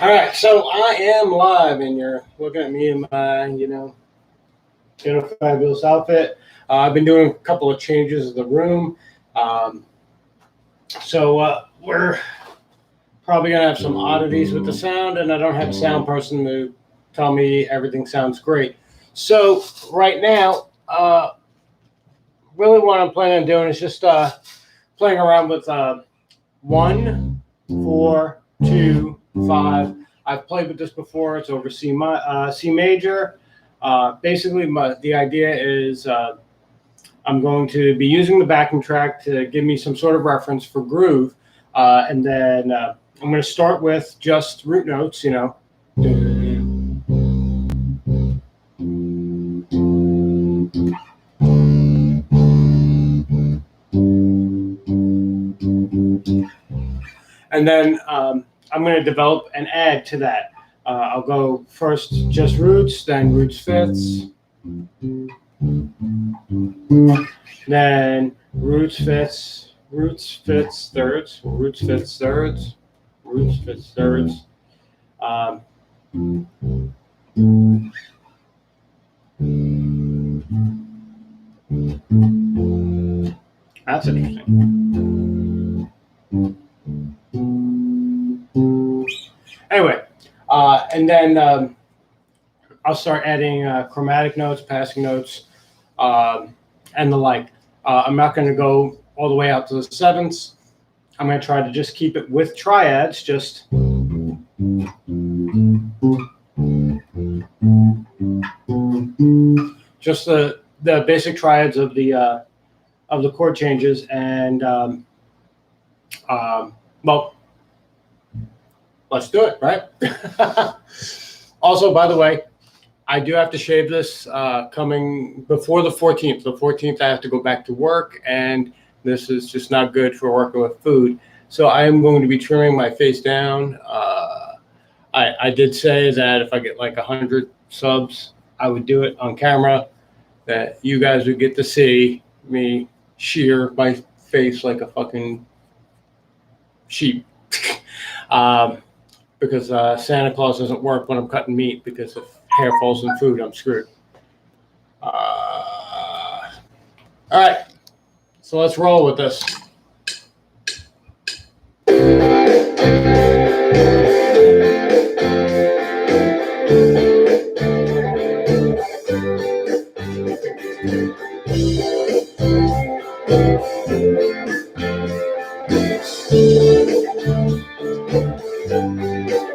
All right, so I am live, and you're looking at me in my, fabulous outfit. I've been doing a couple of changes of the room, so we're probably gonna have some oddities with the sound, and I don't have a sound person to tell me everything sounds great. So right now, really what I'm planning on doing is just playing around with 1, 4, 2, 5. I've played with this before. It's over C major. Basically, the idea is I'm going to be using the backing track to give me some sort of reference for groove, and then I'm going to start with just root notes, and then I'm going to develop and add to that. I'll go first just roots, then roots fifths, then roots fifths, roots fifths thirds, roots fifths thirds, roots fifths thirds. That's interesting. Anyway, and then I'll start adding chromatic notes, passing notes, and the like. I'm not going to go all the way out to the sevenths. I'm going to try to just keep it with triads, just the basic triads of the chord changes, and well, let's do it, right? Also, by the way, I do have to shave this coming before the 14th. The 14th, I have to go back to work, and this is just not good for working with food. So I am going to be trimming my face down. I did say that if I get like 100 subs, I would do it on camera, that you guys would get to see me shear my face like a fucking sheep. Because Santa Claus doesn't work when I'm cutting meat, because if hair falls in food, I'm screwed. All right, so let's roll with this.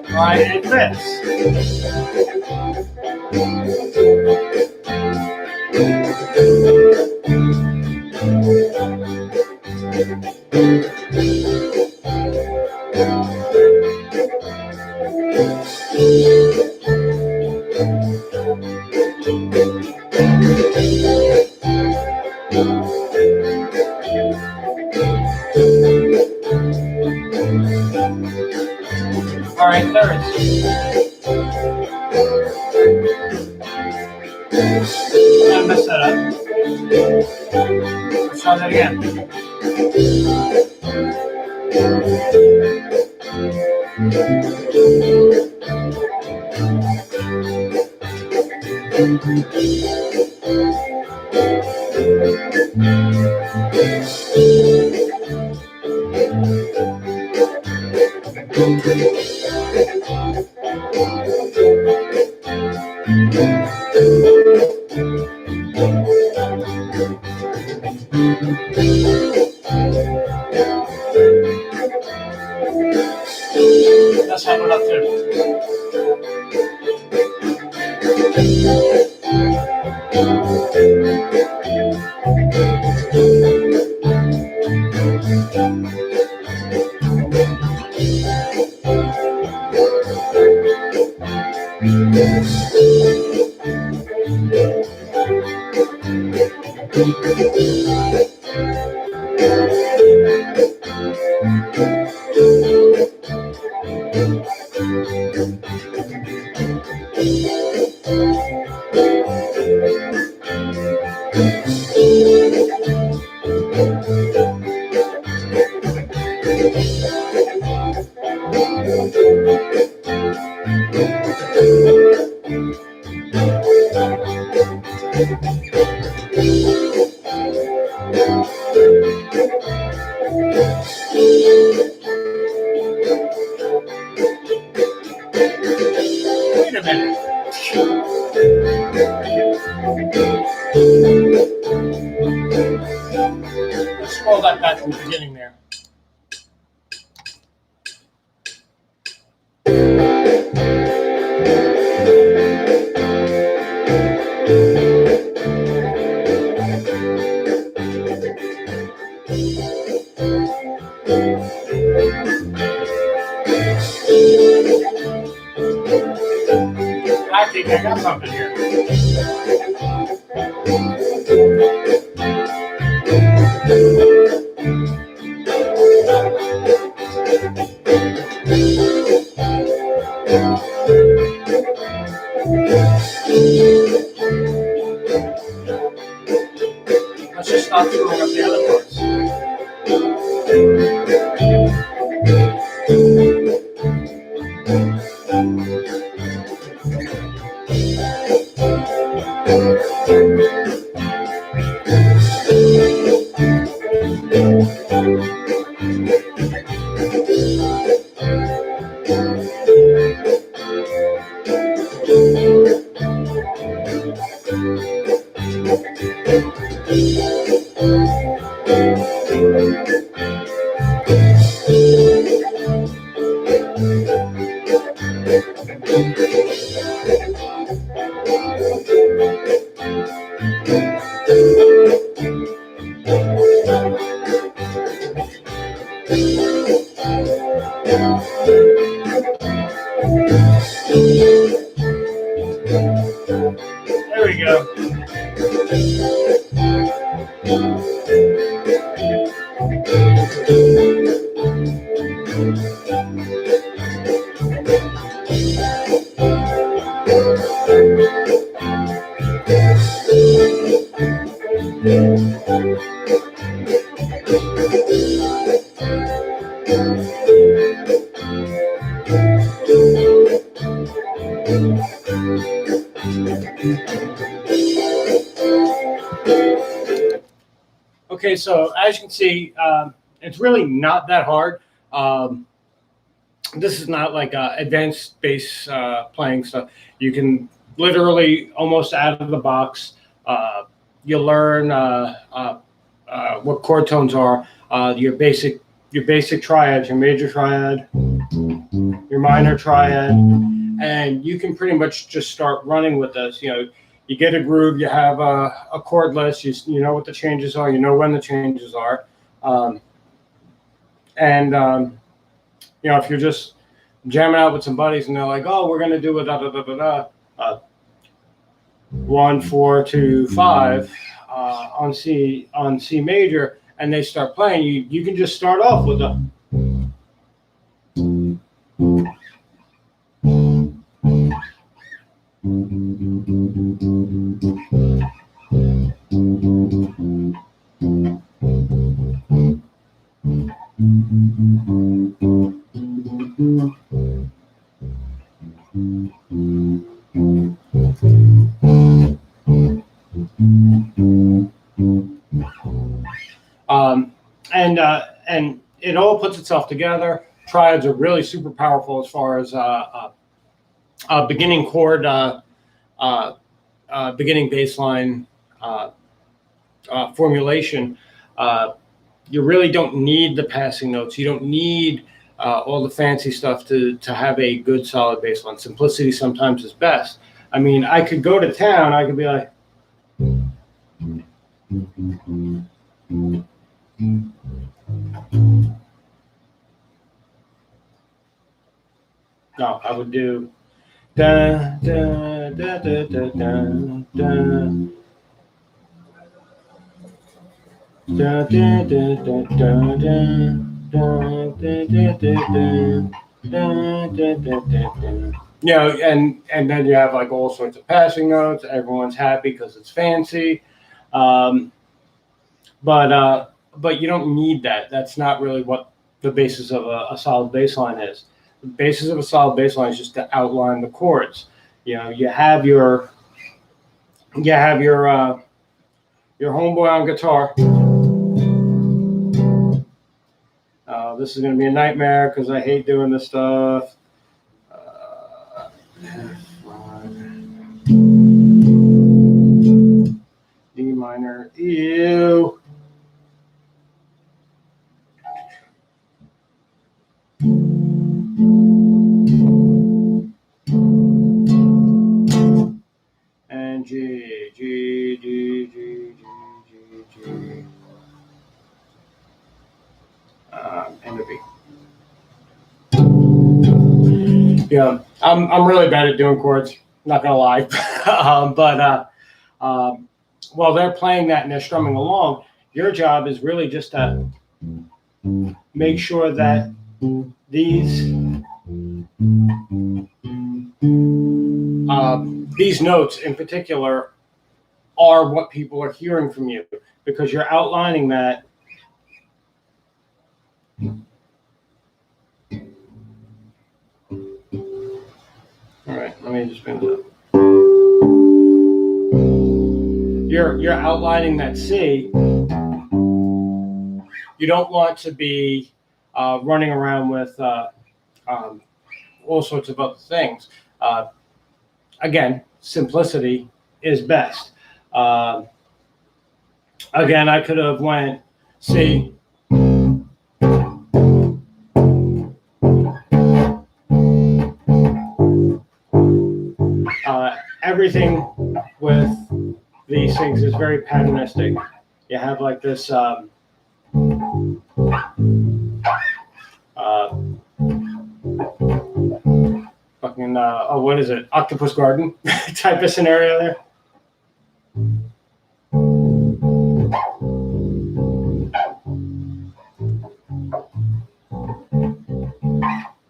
All right, it fits. All right, thirds. I messed that up. Let's try that again. That's how we're not through. Wait a minute. Let's scroll that back from the beginning there. I think I got something here. Let's just start screwing up the other parts. There we go. Okay, so as you can see, it's really not that hard. This is not like advanced bass playing stuff. You can literally almost out of the box. You learn what chord tones are. Your basic triads, your major triad, your minor triad, and you can pretty much just start running with this. You know, you get a groove, you have a chord list, you know what the changes are, you know when the changes are, you know, if you're just jamming out with some buddies and they're like, oh, we're gonna do a da da da da da, 1 4 2 5 on C major, and they start playing, you can just start off with a and it all puts itself together. Triads are really super powerful as far as beginning chord, beginning bass line formulation. You really don't need the passing notes. You don't need all the fancy stuff to have a good solid bass line. Simplicity sometimes is best. I mean, I could go to town. I could be like, no, I would do da da da da da da da. Da, da, da, da, da, da, da, da, da, da, da. You know, and then you have like all sorts of passing notes. Everyone's happy because it's fancy, but you don't need that. That's not really what the basis of a solid bass line is. The basis of a solid bass line is just to outline the chords. You know, you have your homeboy on guitar. This is going to be a nightmare because I hate doing this stuff. D minor, ew. And G, G, G, G, G, G, G. And a B. Yeah, I'm really bad at doing chords. Not gonna lie, while they're playing that and they're strumming along, your job is really just to make sure that these notes in particular are what people are hearing from you, because you're outlining that. All right, let me just bring it up. You're outlining that C. You don't want to be running around with all sorts of other things. Again, simplicity is best. Again, I could have went C. Everything with these things is very patternistic. You have like this what is it? Octopus Garden type of scenario there.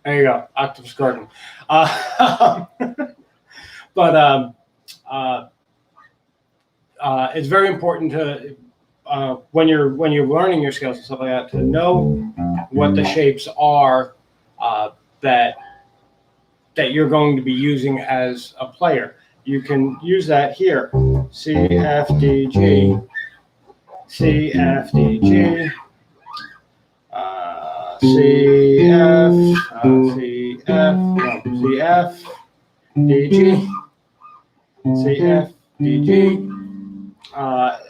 There you go, Octopus Garden. It's very important to when you're learning your scales and stuff like that, to know what the shapes are that you're going to be using as a player. You can use that here. C, F, D, G. C, F, D, G. C, F, C, F, no, C, F, D, G. C, F, D, G.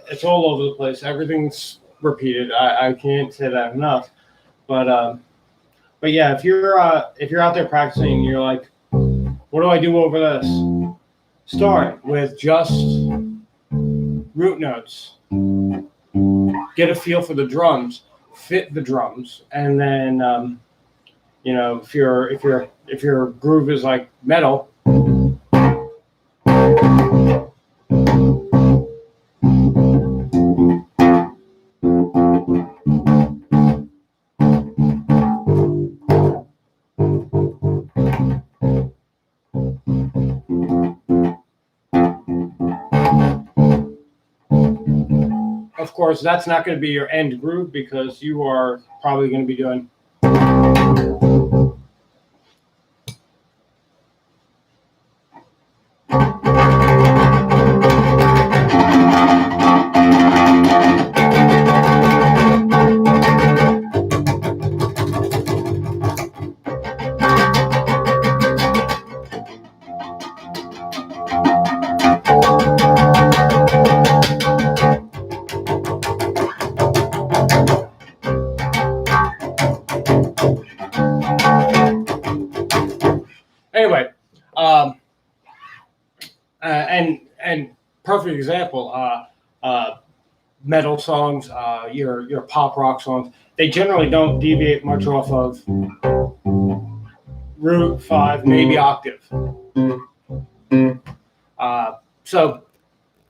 It's all over the place. Everything's repeated. I can't say that enough. But yeah, if you're out there practicing and you're like, what do I do over this? Start with just root notes. Get a feel for the drums, fit the drums, and then if your groove is like metal. Of course, that's not going to be your end groove, because you are probably going to be doing. Anyway, and perfect example, metal songs, your pop rock songs, they generally don't deviate much off of root 5, maybe octave. So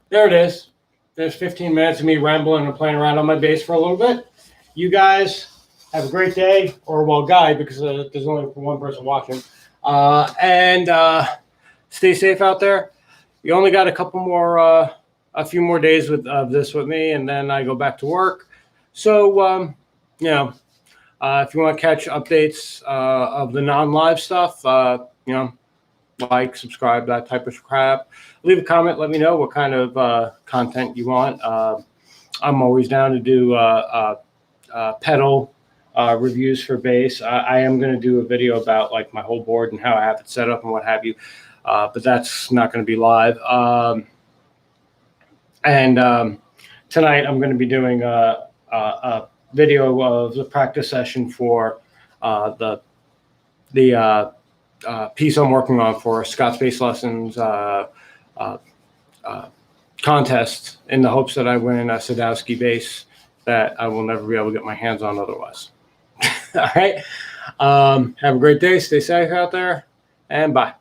there it is. There's 15 minutes of me rambling and playing around on my bass for a little bit. You guys have a great day, or well, guy, because there's only one person watching. And stay safe out there. You only got a few more days of this with me, and then I go back to work. So, if you want to catch updates of the non-live stuff, like, subscribe, that type of crap. Leave a comment. Let me know what kind of content you want. I'm always down to do pedal reviews for bass. I am going to do a video about like my whole board and how I have it set up and what have you, but that's not going to be live. Tonight I'm going to be doing a video of the practice session for the piece I'm working on for Scott's Bass Lessons contest, in the hopes that I win a Sadowski bass that I will never be able to get my hands on otherwise. All right. Have a great day. Stay safe out there, and bye.